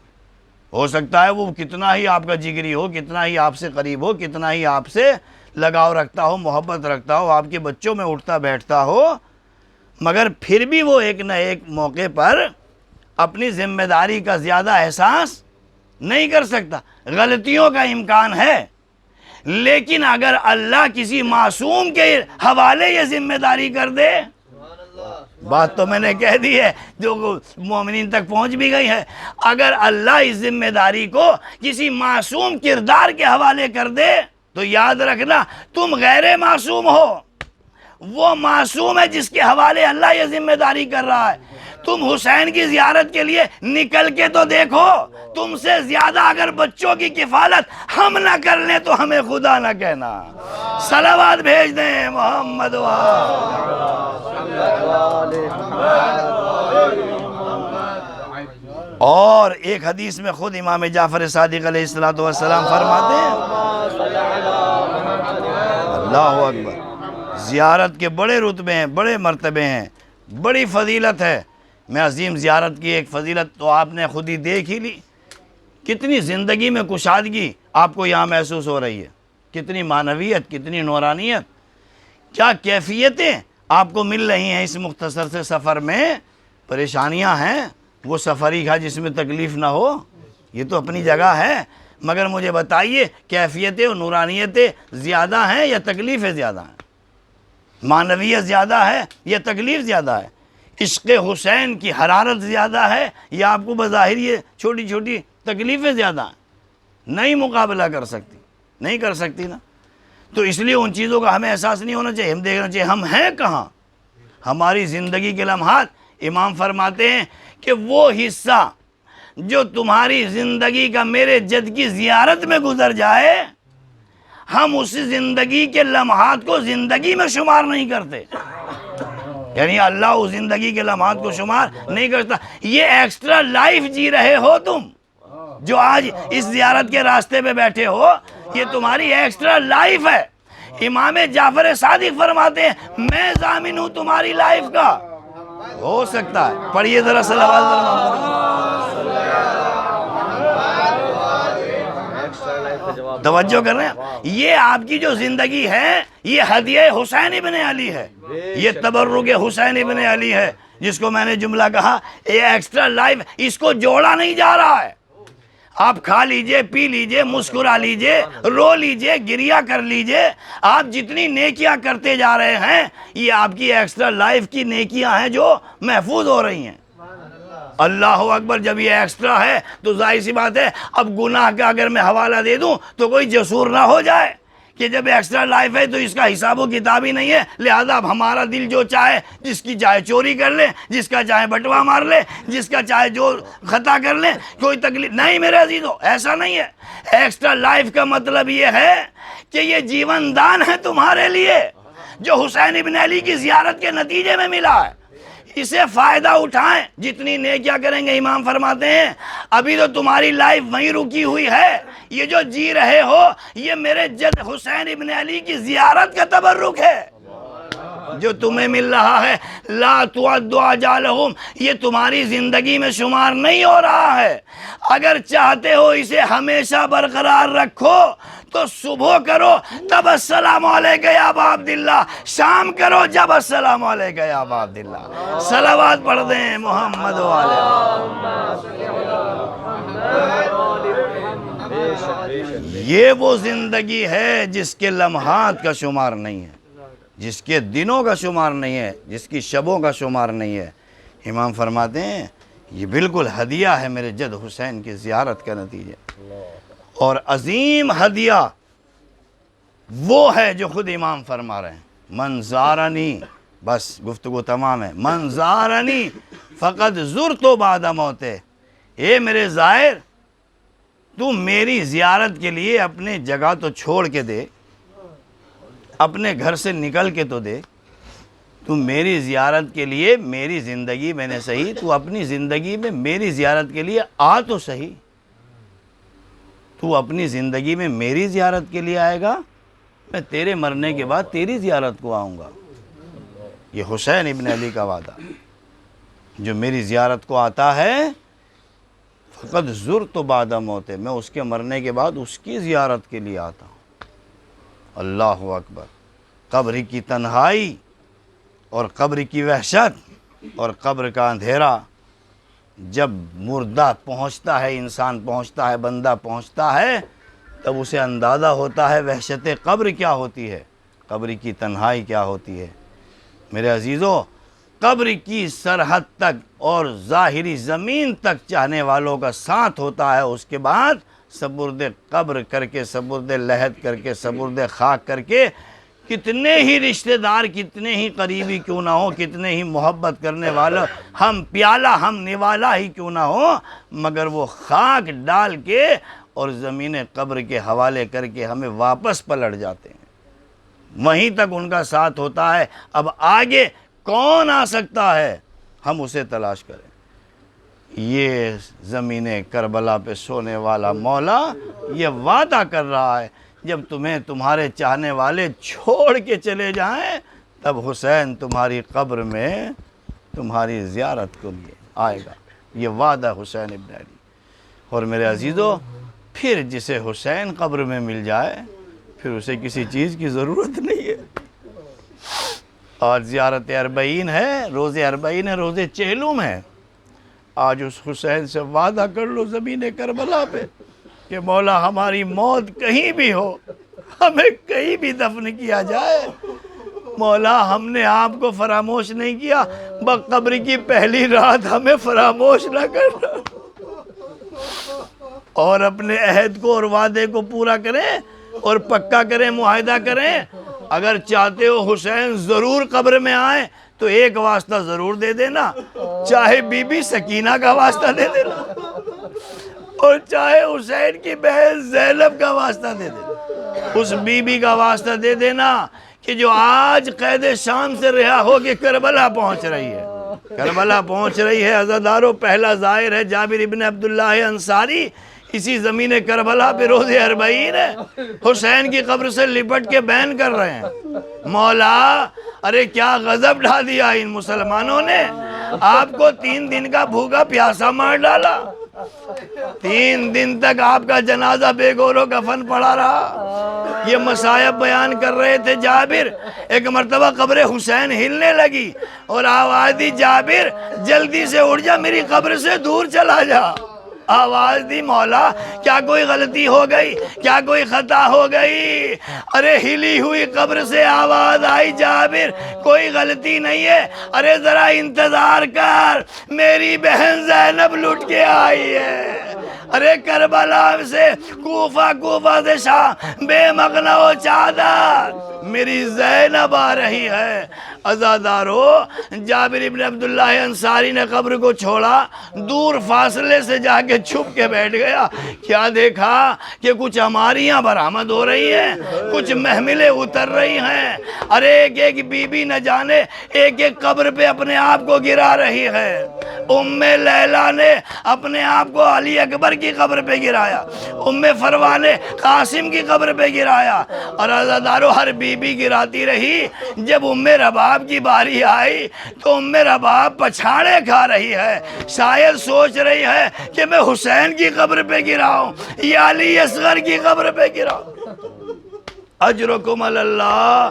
ہو سکتا ہے وہ کتنا ہی آپ کا جگری ہو، کتنا ہی آپ سے قریب ہو، کتنا ہی آپ سے لگاؤ رکھتا ہو، محبت رکھتا ہو، آپ کے بچوں میں اٹھتا بیٹھتا ہو، مگر پھر بھی وہ ایک نہ ایک موقع پر اپنی ذمہ داری کا زیادہ احساس نہیں کر سکتا۔ غلطیوں کا امکان ہے، لیکن اگر اللہ کسی معصوم کے حوالے یہ ذمہ داری کر دے، بات تو میں نے کہہ دی ہے جو مومنین تک پہنچ بھی گئی ہے، اگر اللہ اس ذمہ داری کو کسی معصوم کردار کے حوالے کر دے تو یاد رکھنا تم غیر معصوم ہو، وہ معصوم ہے جس کے حوالے اللہ یہ ذمہ داری کر رہا ہے۔ تم حسین کی زیارت کے لیے نکل کے تو دیکھو، تم سے زیادہ اگر بچوں کی کفالت ہم نہ کر لیں تو ہمیں خدا نہ کہنا۔ صلوات بھیج دیں محمد اور ایک حدیث میں خود امام جعفر صادق علیہ السلام فرماتے ہیں، اللہ اکبر، زیارت کے بڑے رتبے ہیں، بڑے مرتبے ہیں، بڑی فضیلت ہے۔ میں عظیم زیارت کی ایک فضیلت تو آپ نے خود ہی دیکھ ہی لی، کتنی زندگی میں کشادگی آپ کو یہاں محسوس ہو رہی ہے، کتنی معنویت، کتنی نورانیت، کیا کیفیتیں آپ کو مل رہی ہیں اس مختصر سے سفر میں۔ پریشانیاں ہیں، وہ سفر ہی کا جس میں تکلیف نہ ہو، یہ تو اپنی جگہ ہے، مگر مجھے بتائیے کیفیتیں اور نورانیتیں زیادہ ہیں یا تکلیفیں زیادہ ہیں؟ معنویت زیادہ ہے یا تکلیف زیادہ ہے؟ عشق حسین کی حرارت زیادہ ہے یا آپ کو بظاہر یہ چھوٹی چھوٹی تکلیفیں زیادہ ہیں؟ نہیں مقابلہ کر سکتی، نہیں کر سکتی نا۔ تو اس لیے ان چیزوں کا ہمیں احساس نہیں ہونا چاہیے، ہم دیکھنا چاہیے ہم ہیں کہاں۔ ہماری زندگی کے لمحات، امام فرماتے ہیں کہ وہ حصہ جو تمہاری زندگی کا میرے جد کی زیارت میں گزر جائے، ہم اس زندگی کے لمحات کو زندگی میں شمار نہیں کرتے، یعنی اللہ اس زندگی کے لمحات کو شمار نہیں کرتا۔ یہ ایکسٹرا لائف جی رہے ہو تم، جو آج اس زیارت کے راستے پہ بیٹھے ہو، یہ تمہاری ایکسٹرا لائف ہے۔ امام جعفر صادق فرماتے ہیں میں ضامن ہوں تمہاری لائف کا۔ ہو سکتا ہے، پڑھیے ذرا صلوات توجہ کر رہے ہیں۔ یہ آپ کی جو زندگی ہے یہ ہدیہ حسین ابن علی ہے، یہ تبرک حسین ابن علی ہے، جس کو میں نے جملہ کہا یہ ایکسٹرا لائف، اس کو جوڑا نہیں جا رہا ہے۔ آپ کھا لیجئے، پی لیجئے، مسکرا لیجئے، رو لیجئے، گریہ کر لیجئے، آپ جتنی نیکیاں کرتے جا رہے ہیں یہ آپ کی ایکسٹرا لائف کی نیکیاں ہیں جو محفوظ ہو رہی ہیں۔ اللہ اکبر، جب یہ ایکسٹرا ہے تو ظاہر سی بات ہے اب گناہ کا اگر میں حوالہ دے دوں تو کوئی جسور نہ ہو جائے کہ جب ایکسٹرا لائف ہے تو اس کا حساب و کتاب ہی نہیں ہے، لہذا اب ہمارا دل جو چاہے، جس کی چاہے چوری کر لے، جس کا چاہے بٹوا مار لے، جس کا چاہے جو خطا کر لے، کوئی تکلیف نہیں۔ میرے عزیزو ایسا نہیں ہے۔ ایکسٹرا لائف کا مطلب یہ ہے کہ یہ جیون دان ہے تمہارے لیے جو حسین ابن علی کی زیارت کے نتیجے میں ملا ہے، اسے فائدہ اٹھائیں، جتنی نیکیاں کریں گے۔ امام فرماتے ہیں ابھی تو تمہاری لائف وہیں رکی ہوئی ہے، یہ جو جی رہے ہو یہ میرے جد حسین ابن علی کی زیارت کا تبرک ہے جو تمہیں مل رہا ہے۔ لا تعد اجالہم، یہ تمہاری زندگی میں شمار نہیں ہو رہا ہے۔ اگر چاہتے ہو اسے ہمیشہ برقرار رکھو تو صبح کرو تب السلام علیکہ یا ابا عبداللہ، شام کرو جب السلام علیکہ یا ابا عبداللہ۔ صلوات پڑھ دیں محمد والے۔ یہ وہ زندگی ہے جس کے لمحات کا شمار نہیں ہے، جس کے دنوں کا شمار نہیں ہے، جس کی شبوں کا شمار نہیں ہے۔ امام فرماتے ہیں یہ بالکل ہدیہ ہے میرے جد حسین کی زیارت کا نتیجہ، اور عظیم ہدیہ وہ ہے جو خود امام فرما رہے ہیں من زارنی، بس گفتگو تمام ہے، من زارنی فقد زرت بعد موتے۔ اے میرے زائر، تو میری زیارت کے لیے اپنے جگہ تو چھوڑ کے دے، اپنے گھر سے نکل کے تو دیکھ، تو میری زیارت کے لیے میری زندگی میں نے صحیح، تو اپنی زندگی میں میری زیارت کے لیے آ تو صحیح، تو اپنی زندگی میں میری زیارت کے لیے آئے گا، میں تیرے مرنے کے بعد تیری زیارت کو آؤں گا۔ یہ حسین ابن علی کا وعدہ، جو میری زیارت کو آتا ہے فقط زرت بعد موت، میں اس کے مرنے کے بعد اس کی زیارت کے لیے آتا ہوں۔ اللہ اکبر۔ قبر کی تنہائی اور قبر کی وحشت اور قبر کا اندھیرا، جب مردہ پہنچتا ہے، انسان پہنچتا ہے، بندہ پہنچتا ہے، تب اسے اندازہ ہوتا ہے وحشت قبر کیا ہوتی ہے، قبر کی تنہائی کیا ہوتی ہے۔ میرے عزیزو، قبر کی سرحد تک اور ظاہری زمین تک چاہنے والوں کا ساتھ ہوتا ہے، اس کے بعد سپرد قبر کر کے، سپرد لحد کر کے، سپرد خاک کر کے، کتنے ہی رشتہ دار، کتنے ہی قریبی کیوں نہ ہو، کتنے ہی محبت کرنے والا، ہم پیالہ ہم نوالا ہی کیوں نہ ہو، مگر وہ خاک ڈال کے اور زمین قبر کے حوالے کر کے ہمیں واپس پلٹ جاتے ہیں، وہیں تک ان کا ساتھ ہوتا ہے۔ اب آگے کون آ سکتا ہے، ہم اسے تلاش کریں۔ یہ زمین کربلا پہ سونے والا مولا یہ وعدہ کر رہا ہے، جب تمہیں تمہارے چاہنے والے چھوڑ کے چلے جائیں، تب حسین تمہاری قبر میں تمہاری زیارت کے لیے آئے گا۔ یہ وعدہ حسین ابن علی۔ اور میرے عزیزو، پھر جسے حسین قبر میں مل جائے، پھر اسے کسی چیز کی ضرورت نہیں ہے۔ آج زیارت اربعین ہے، روز اربعین ہے، روز چہلم ہے۔ آج اس حسین سے وعدہ کر لو زمین کربلا پہ کہ مولا ہماری موت کہیں بھی ہو، ہمیں کہیں بھی دفن کیا جائے، مولا ہم نے آپ کو فراموش نہیں کیا، قبر کی پہلی رات ہمیں فراموش نہ کرنا، اور اپنے عہد کو اور وعدے کو پورا کریں اور پکا کریں، معاہدہ کریں۔ اگر چاہتے ہو حسین ضرور قبر میں آئیں تو ایک واسطہ ضرور دے دینا، چاہے بی بی سکینہ کا واسطہ دے دینا، اور چاہے حسین کی بہن زینب کا واسطہ دے دینا، اس بی بی کا واسطہ دے دینا کہ جو آج قید شام سے رہا ہو کے کربلا پہنچ رہی ہے، کربلا پہنچ رہی ہے۔ عزادارو، پہلا زائر ہے جابر ابن عبداللہ انصاری، اسی زمین کربلا پہ روز اربعین ہے، حسین کی قبر سے لپٹ کے بیان کر رہے ہیں، مولا ارے کیا غضب ڈھا دیا ان مسلمانوں نے، آپ کو 3 دن کا بھوکا پیاسا مار ڈالا، 3 دن تک آپ کا جنازہ بے گور و کفن پڑا رہا۔ یہ مصائب بیان کر رہے تھے جابر، ایک مرتبہ قبر حسین ہلنے لگی اور آواز دی، جابر جلدی سے اٹھ جا، میری قبر سے دور چلا جا۔ آواز دی، مولا کیا کوئی غلطی ہو گئی، کیا کوئی خطا ہو گئی؟ ارے ہلی ہوئی قبر سے آواز آئی، جابر کوئی غلطی نہیں ہے، ارے ذرا انتظار کر، میری بہن زینب لٹ کے آئی ہے، ارے کربلا سے کوفہ سے شام بے مغنہ و چادر، میری زینب آ رہی ہے۔ عزادارو، جابر ابن عبداللہ انصاری نے قبر کو چھوڑا، دور فاصلے سے جا کے چھپ کے بیٹھ گیا۔ کیا دیکھا کہ کچھ ہماریاں برآمد ہو رہی ہیں، کچھ محملیں اتر رہی ہیں، ارے ایک ایک بی بی نہ جانے ایک ایک قبر پہ اپنے آپ کو گرا رہی ہے۔ ام لیلہ نے اپنے آپ کو علی اکبر کی قبر پہ گرایا، ام فروہ نے قاسم کی قبر پہ گرایا، اور عزادارو ہر بی بی گراتی رہی۔ جب ام رباب کی باری آئی تو ام رباب پچھاڑے کھا رہی ہے، شاید سوچ رہی ہے کہ میں حسین کی قبر پہ گراؤں یا علی اصغر کی قبر پہ گراؤں۔ اجرکم اللہ،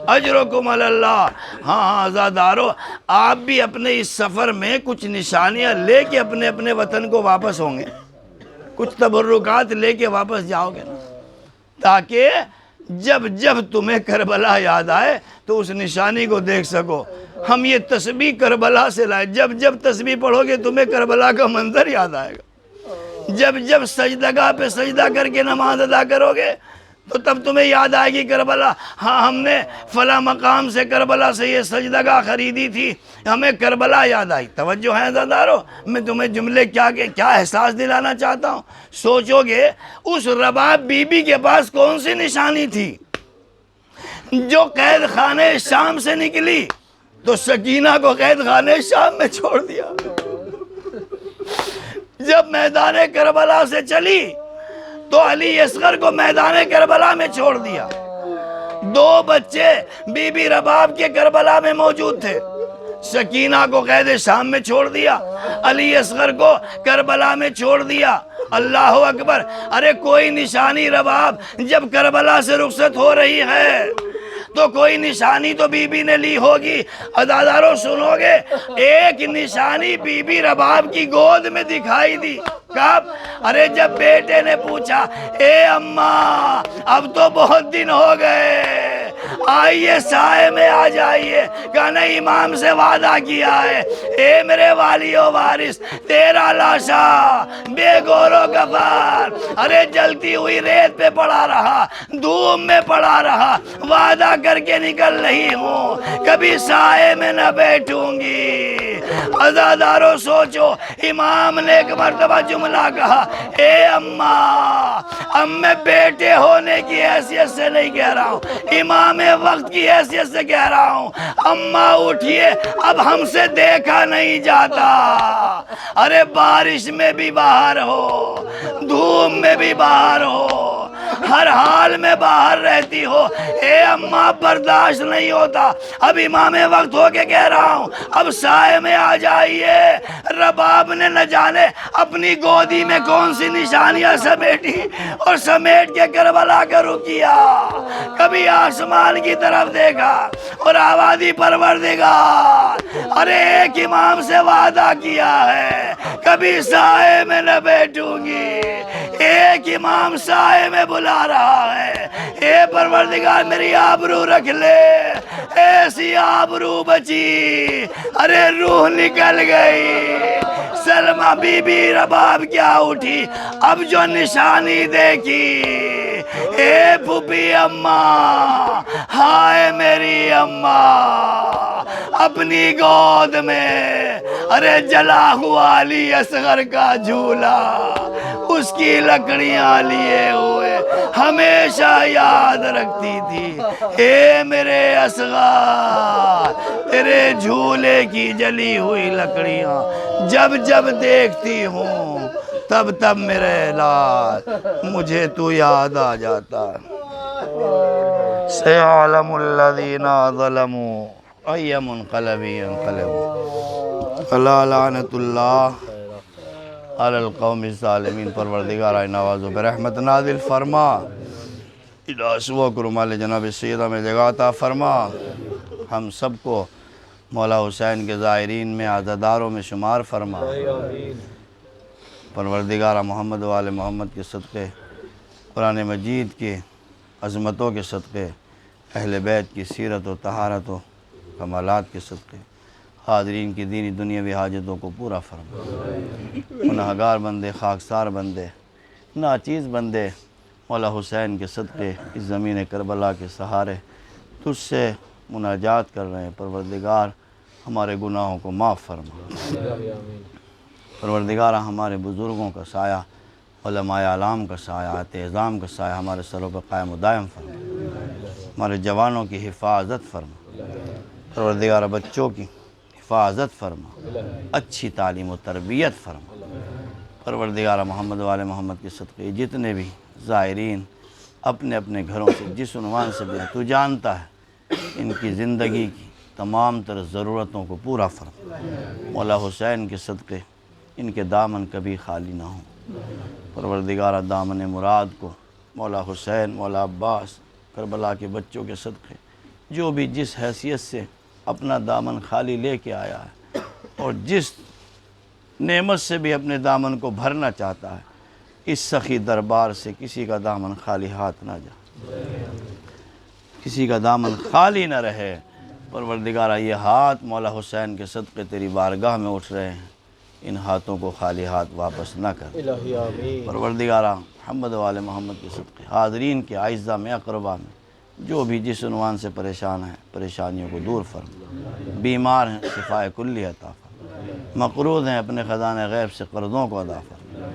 اجرکم اللہ۔ ہاں عزادارو، آپ بھی اپنے اس سفر میں کچھ نشانیاں لے کے اپنے اپنے وطن کو واپس ہوں گے، کچھ تبرکات لے کے واپس جاؤ گے نا، تاکہ جب جب تمہیں کربلا یاد آئے تو اس نشانی کو دیکھ سکو۔ ہم یہ تسبیح کربلا سے لائے، جب جب تسبیح پڑھو گے تمہیں کربلا کا منظر یاد آئے گا، جب جب سجدگاہ پہ سجدہ کر کے نماز ادا کرو گے تو تب تمہیں یاد آئے گی کربلا، ہاں ہم نے فلاں مقام سے کربلا سے یہ سجدگاہ خریدی تھی، ہمیں کربلا یاد آئی۔ توجہ ہے عزادارو، میں تمہیں جملے کیا احساس دلانا چاہتا ہوں۔ سوچو گے اس رباب بی بی کے پاس کون سی نشانی تھی جو قید خانے شام سے نکلی تو سکینہ کو قید خانے شام میں چھوڑ دیا، جب میدان کربلا سے چلی تو علی اصغر کو میدان کربلا میں چھوڑ دیا۔ 2 بچے بی بی رباب کے کربلا میں موجود تھے، سکینہ کو قید شام میں چھوڑ دیا، علی اصغر کو کربلا میں چھوڑ دیا۔ اللہ اکبر! ارے کوئی نشانی رباب جب کربلا سے رخصت ہو رہی ہے تو کوئی نشانی تو بی بی نے لی ہوگی۔ عزادارو سنو گے، ایک نشانی بی بی رباب کی گود میں دکھائی دی۔ کب؟ ارے جب بیٹے نے پوچھا، اے اماں اب تو بہت دن ہو گئے، آئیے سائے میں آ جائیے۔ کہا نہیں، امام سے وعدہ کیا ہے، اے میرے والی و وارث، تیرا لاشا بے گور و گفار ارے جلتی ہوئی ریت پہ پڑا رہا، دھوم میں پڑا رہا، وعدہ کر کے نکل رہی ہوں، کبھی سائے میں نہ بیٹھوں گی۔ عزادارو سوچو، امام نے ایک مرتبہ جملہ کہا، اے اماں، اب میں بیٹے ہونے کی حیثیت سے نہیں کہہ رہا ہوں، امام وقت کی حیثیت سے کہہ رہا ہوں، اماں اٹھیے، اب ہم سے دیکھا نہیں جاتا۔ ارے بارش میں بھی باہر ہو، دھوم میں بھی باہر ہو، ہر حال میں باہر رہتی ہو، اے اماں برداشت نہیں ہوتا، اب امام وقت ہو کے کہہ رہا ہوں، اب سائے میں آ جائیے۔ رباب نے نہ جانے اپنی گودی میں کون سی نشانیاں سمیٹی اور سمیٹ کے کربلا کا رخ کیا۔ کبھی آسمان کی طرف دیکھا اور آوازی پروردگار، ارے ایک امام سے وعدہ کیا ہے، کبھی سائے میں نہ بیٹھوں گی، ایک امام سائے میں بلا رہا ہے، اے پروردگار میری آبرو رکھ لے۔ ایسی آبرو بچی، ارے روح نکل گئی۔ سلمہ بی بی رباب کیا اٹھی، اب جو نشانی دیکھی، اے پھوپھی اماں، ہائے میری اماں، اپنی گود میں ارے جلا ہوا علی اصغر کا جھولا، اس کی لکڑیاں لیے ہوئے ہمیشہ یاد رکھتی تھی، اے میرے اصغر، تیرے جھولے کی جلی ہوئی لکڑیاں جب جب دیکھتی ہوں تب تب میرے لال مجھے تو یاد آ جاتا۔ سيعلم الذين ظلموا أي منقلب ينقلبون ألا لعنة الله على القوم الظالمین۔ پروردگارہ نوازو برحمت نازل فرما، اداسو کرمال جناب سیدہ میں جگہ عطا فرما، ہم سب کو مولا حسین کے زائرین میں عزاداروں میں شمار فرما۔ پروردگارہ محمد و آل محمد کے صدقے، قرآن مجید کی عظمتوں کے صدقے، اہل بیت کی سیرت و طہارت و کمالات کے صدقے، حاضرین کی دینی دنیاوی حاجتوں کو پورا فرما۔ گناہگار بندے، خاکسار بندے، ناچیز بندے، مولا حسین کے صدقے اس زمین کربلا کے سہارے تجھ سے مناجات کر رہے ہیں۔ پروردگار ہمارے گناہوں کو معاف فرما۔ پروردگارہ ہمارے بزرگوں کا سایہ، علماء اعلام کا سایہ، اعظام کا سایہ ہمارے سروں پر قائم و دائم فرما۔ ہمارے جوانوں کی حفاظت فرما۔ پروردگارہ بچوں کی حفاظت فرما، اچھی تعلیم و تربیت فرما۔ پروردگارہ محمد و آل محمد کے صدقے جتنے بھی زائرین اپنے اپنے گھروں سے جس عنوان سے بھی تو جانتا ہے، ان کی زندگی کی تمام تر ضرورتوں کو پورا فرما۔ مولا حسین کے صدقے ان کے دامن کبھی خالی نہ ہوں۔ پروردگارہ دامن مراد کو مولا حسین، مولا عباس، کربلا کے بچوں کے صدقے جو بھی جس حیثیت سے اپنا دامن خالی لے کے آیا ہے اور جس نعمت سے بھی اپنے دامن کو بھرنا چاہتا ہے، اس سخی دربار سے کسی کا دامن خالی ہاتھ نہ جائے، کسی کا دامن خالی نہ رہے۔ پروردگارہ یہ ہاتھ مولا حسین کے صدقے تیری بارگاہ میں اٹھ رہے ہیں، ان ہاتھوں کو خالی ہاتھ واپس نہ کر۔ پروردگارہ محمد و آل محمد کے صدقے حاضرین کے اعزاء میں اقربا میں جو بھی جس عنوان سے پریشان ہیں، پریشانیوں کو دور فرما۔ بیمار ہیں، شفائے کلی عطا فرما۔ مقروض ہیں، اپنے خزانہ غیب سے قرضوں کو ادا فرما۔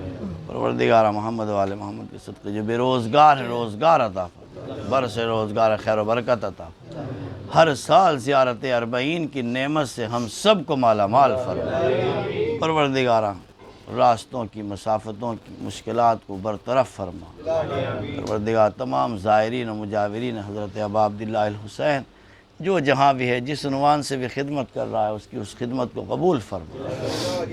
پروردگارہ محمد و آل محمد کے صدقے جو بے روزگار ہیں، روزگار عطا فرما۔ برس روزگار خیر و برکت عطا فرما۔ ہر سال زیارت اربعین کی نعمت سے ہم سب کو مالا مال فرما۔ پروردگارہ راستوں کی مسافتوں کی مشکلات کو برطرف فرما۔ پروردگار تمام زائرین و مجاورین حضرت ابا عبداللہ الحسین جو جہاں بھی ہے، جس عنوان سے بھی خدمت کر رہا ہے، اس کی اس خدمت کو قبول فرما۔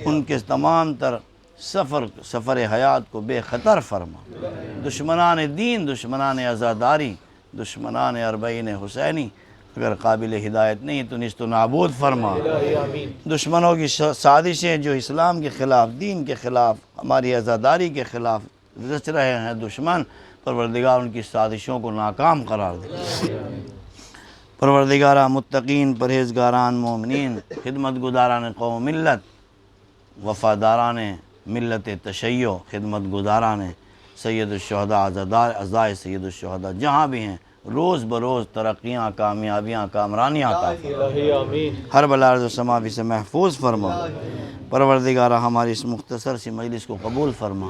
ان کے تمام تر سفر حیات کو بے خطر فرما۔ دشمنان دین، دشمنان عزاداری، دشمنان اربعین حسینی اگر قابل ہدایت نہیں تو نیست و نابود فرما۔ دشمنوں کی سازشیں جو اسلام کے خلاف، دین کے خلاف، ہماری عزاداری کے خلاف رچ رہے ہیں دشمن، پروردگار ان کی سازشوں کو ناکام قرار دے۔ پروردگارہ متقین، پرہیزگاران، مومنین، خدمت گزاران قوم ملت، وفاداران ملت تشیع، خدمت گزاران سید الشہداء، عزائے سید الشہداء جہاں بھی ہیں، روز بروز ترقیاں، کامیابیاں، کامرانیاں عطا فرما۔ ہر بلا عرض و سماوی سے محفوظ فرما۔ پروردگارہ ہماری اس مختصر سی مجلس کو قبول فرما۔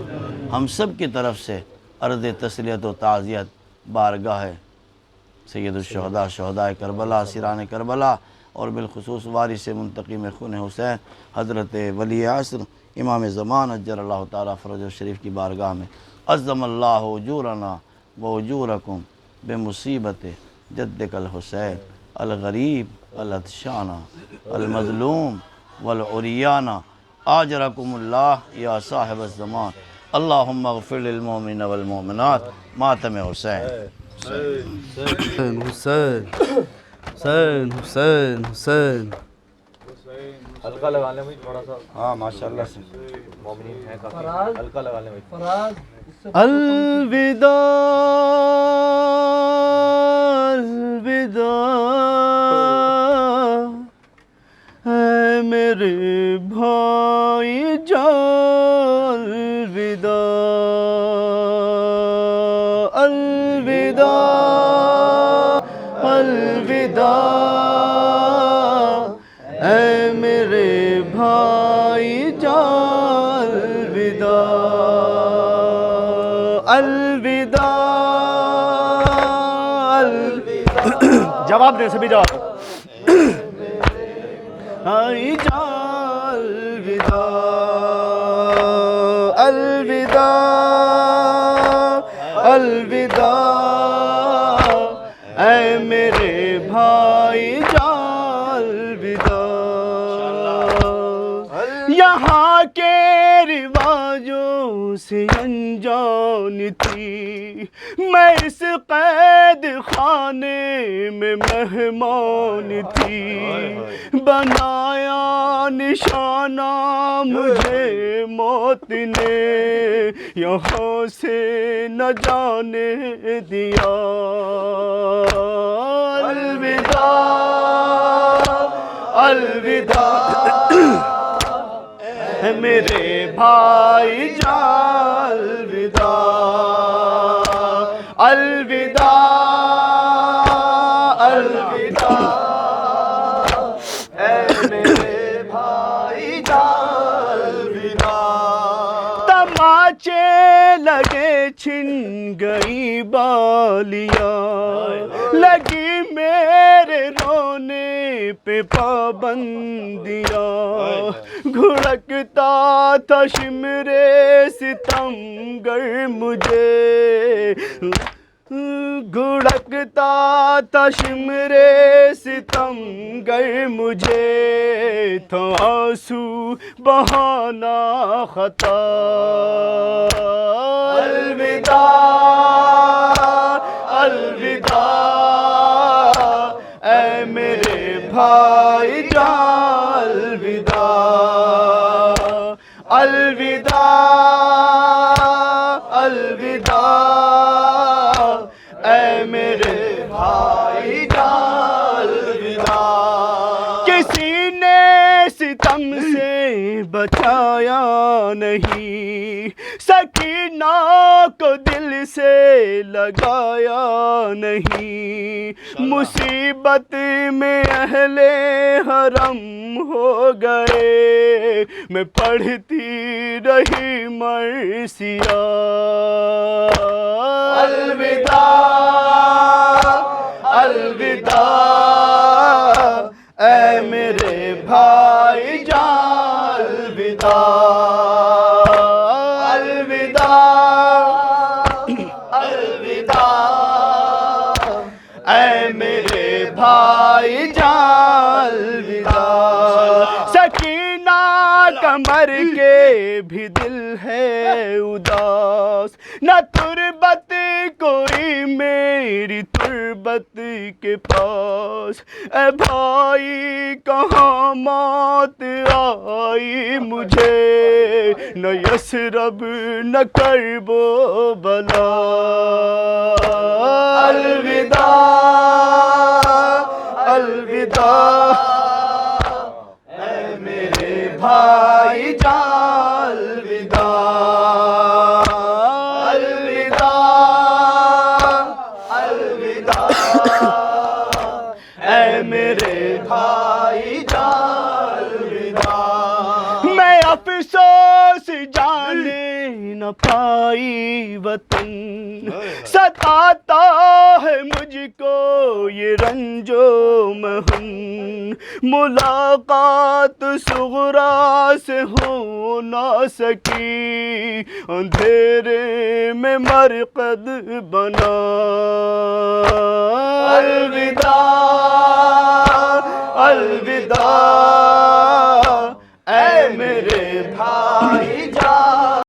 ہم سب کی طرف سے عرض تسلیت و تعزیت بارگاہ سید الشہداء، شہداء کربلا، سیران کربلا اور بالخصوص وارث منتقم خون حسین حضرت ولی عصر امام زمان اجر اللہ تعالیٰ فرج الشریف کی بارگاہ میں عظم اللہ اجورنا و اجورکم بمصیبت جدک الحسین الغریب العطشانہ المظلوم والعریانہ آجرکم اللہ یا صاحب الزمان اللہم اغفر للمؤمنین والمؤمنات ماتم حسین۔ حسین حسین حسین حسین حسین ہلکا لگا لیں بھائی تھوڑا سا، ہاں ماشاءاللہ سے مومنین ہیں کافی، ہلکا لگا لیں بھائی۔ الوداع الوداع اے میرے بھائی جان، الوداع الوداع الوداع اے میرے بھائی جان، الوداع الوداع الوداع۔ جواب دیں سبھی، جواب بھائی جان، الوداع الوداع الوداع اے میرے بھائی جان، الوداع۔ یہاں کے رواجوں سے انجان تھی، میں اس قید خانے میں مہمان تھی، بنایا نشانہ مجھے موت نے، یہاں سے نہ جانے دیا۔ الوداع الوداع اے میرے بھائی جان، الوداع الوداع الوداع اے میرے بھائی جان، الوداع۔ تماچے لگے چھن گئی بالیاں، لگی میرے رونے پہ پابندیاں، گھڑکتا تھا شمر ستم گر مجھے، گھڑکتا تھا شمر ستم گر مجھے، تھا آنسو بہانا خطا۔ الوداع الوداع اے میرے بھائی جان، الوداع الوداع الوداع اے میرے بھائی جان، الوداع۔ کسی نے ستم سے بچایا نہیں، سکینہ سکینہ کو دل سے لگایا نہیں، مصیبت میں اہل حرم ہو گئے، میں پڑھتی رہی مرثیہ۔ الوداع الوداع اے میرے بھائی جان، الوداع الوداع الوداع اے میرے بھائی جان، الوداع۔ سکینہ کمر کے بھی دل ہے اداس، نہ تربت کوئی میری تربت کے پاس، اے بھائی کہاں موت آئی مجھے، نہ یثرب نہ کرب و بلا۔ الوداع الوداع اے میرے بھائی جان، الوداع الوداع الوداع اے میرے بھائی جان، الوداع۔ میں افسوس جانے نہ پائی وطن، ستاتا ہے مجھ کو یہ رنج و محن، ملاقات صغریٰ سے ہو نہ سکی، اندھیرے میں مرقد بنا۔ الوداع الوداع اے میرے بھائی جان۔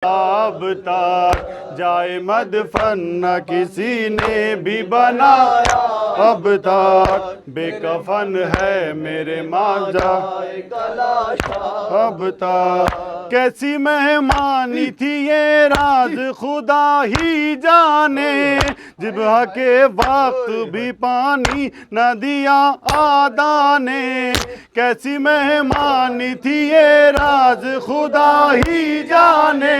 اب تک جائے مدفن نہ کسی نے بھی بنایا، اب تک بے کفن ہے میرے ماجا، اب تک کیسی مہمانی تھی یہ راز خدا ہی جانے، جبہ کے وقت بھی پانی نہ دیا آدھا نے، کیسی مہمانی تھی یہ راز خدا ہی جانے،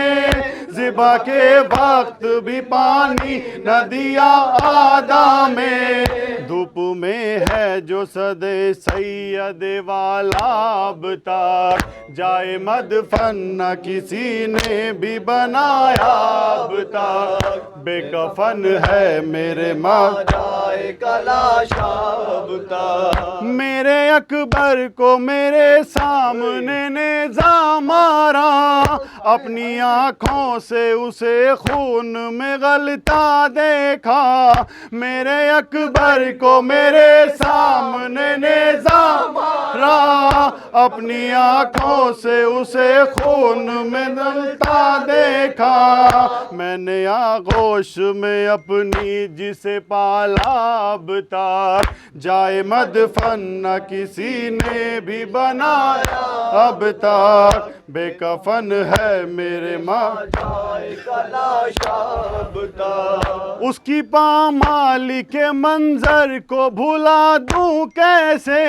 ذبح کے وقت بھی پانی نہ دیا آدھا میں، دھوپ میں ہے جو صدے سید والا، اب تک جائے مدفن نہ کسی نے بھی بنایا، اب تک بے کفن ہے میرے ماجائے کلاشا، اب تک میرے اکبر کو میرے سامنے نیزہ مارا، اپنی آنکھوں سے اسے خون میں غلطا دیکھا، میرے اکبر کو میرے سامنے نیزہ مارا، اپنی آنکھوں سے اسے خون میں غلطا دیکھا، میں نے آغوش میں اپنی جسے پالا، اب تک جائے مدفن نہ کسی نے بھی بنایا، اب تک بے کفن ہے میرے ماجائے کلاشا، اب تک اس کی پامالی کے منظر کو بھلا دوں کیسے،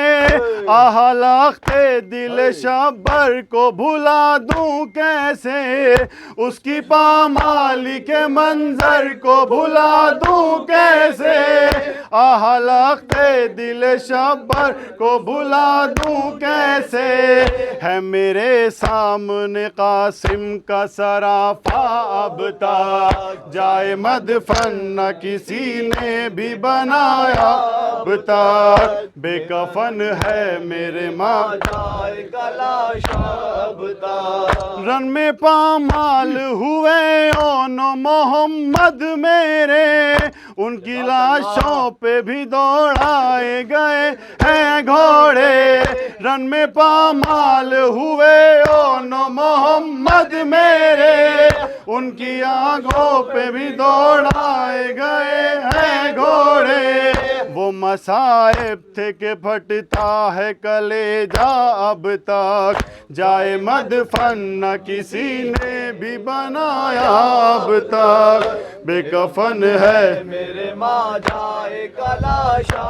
آہ لخت دل شبر کو بھلا دوں کیسے، اس کی پامالی کے منظر کو بھلا دوں کیسے، آہ لخت دل شبر کو بھلا دوں کیسے، ہے میرے سامنے قاسم کا سراپا، اب تک جائے مدفن نہ کسی نے بھی بنایا، اب تک بے کفن ہے میرے ماجائے کلاشا، اب تک رن میں پامال ہوئے اون محمد میرے، ان کی لاشوں پہ بھی دوڑائے گئے ہیں گھوڑے، رن میں پامال ہوئے اون محمد میرے، ان کی آنکھوں پہ بھی دوڑائے گئے ہیں گھوڑے، وہ مصائب تھے کہ پھٹتا ہے کلیجہ، اب تک جائے مدفن نہ کسی نے بھی بنایا، اب تک بے کفن ہے میرے ماجائے کلاشا،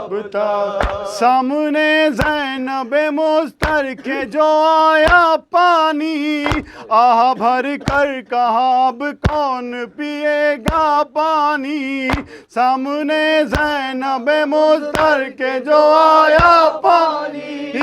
اب تک سامنے زینب مضطر کے جو آیا پانی، آہ بھر کر کہا اب کون پیے گا پانی، سامنے زینب مضطر کے جو آیا پانی،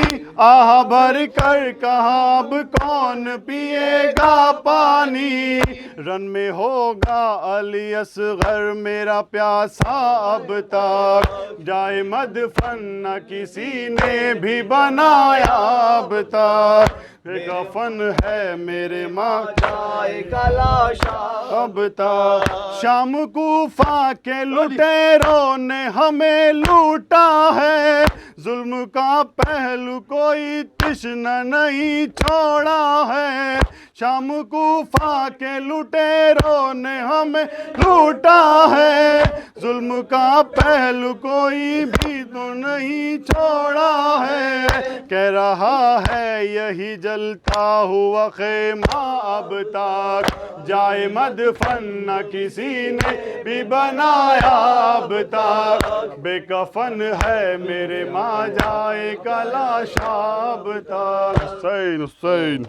آہ بھر کر کہا اب کون پیے گا پانی، رن میں ہوگا علی اصغر میرا پیاسا، اب تک جائے مدفن نہ کسی نے بھی بنایا، اب تک بے کفن ہے میرے ماجائے کلاشا، اب تک شام کوفہ کے لٹیروں نے ہمیں لوٹا ہے، ظلم کا پہلو کوئی تشنہ نہیں چھوڑا ہے، شام کوفہ کے لٹیروں نے ہمیں لوٹا ہے، ظلم کا پہلو کوئی بھی تو نہیں چھوڑا ہے، کہہ رہا ہے یہی جلتا ہوا خیمہ، اب تک جائے مدفن نہ کسی نے بھی بنایا، اب تک بے کفن ہے میرے ماجائے کلاشا، اب تک حسین حسین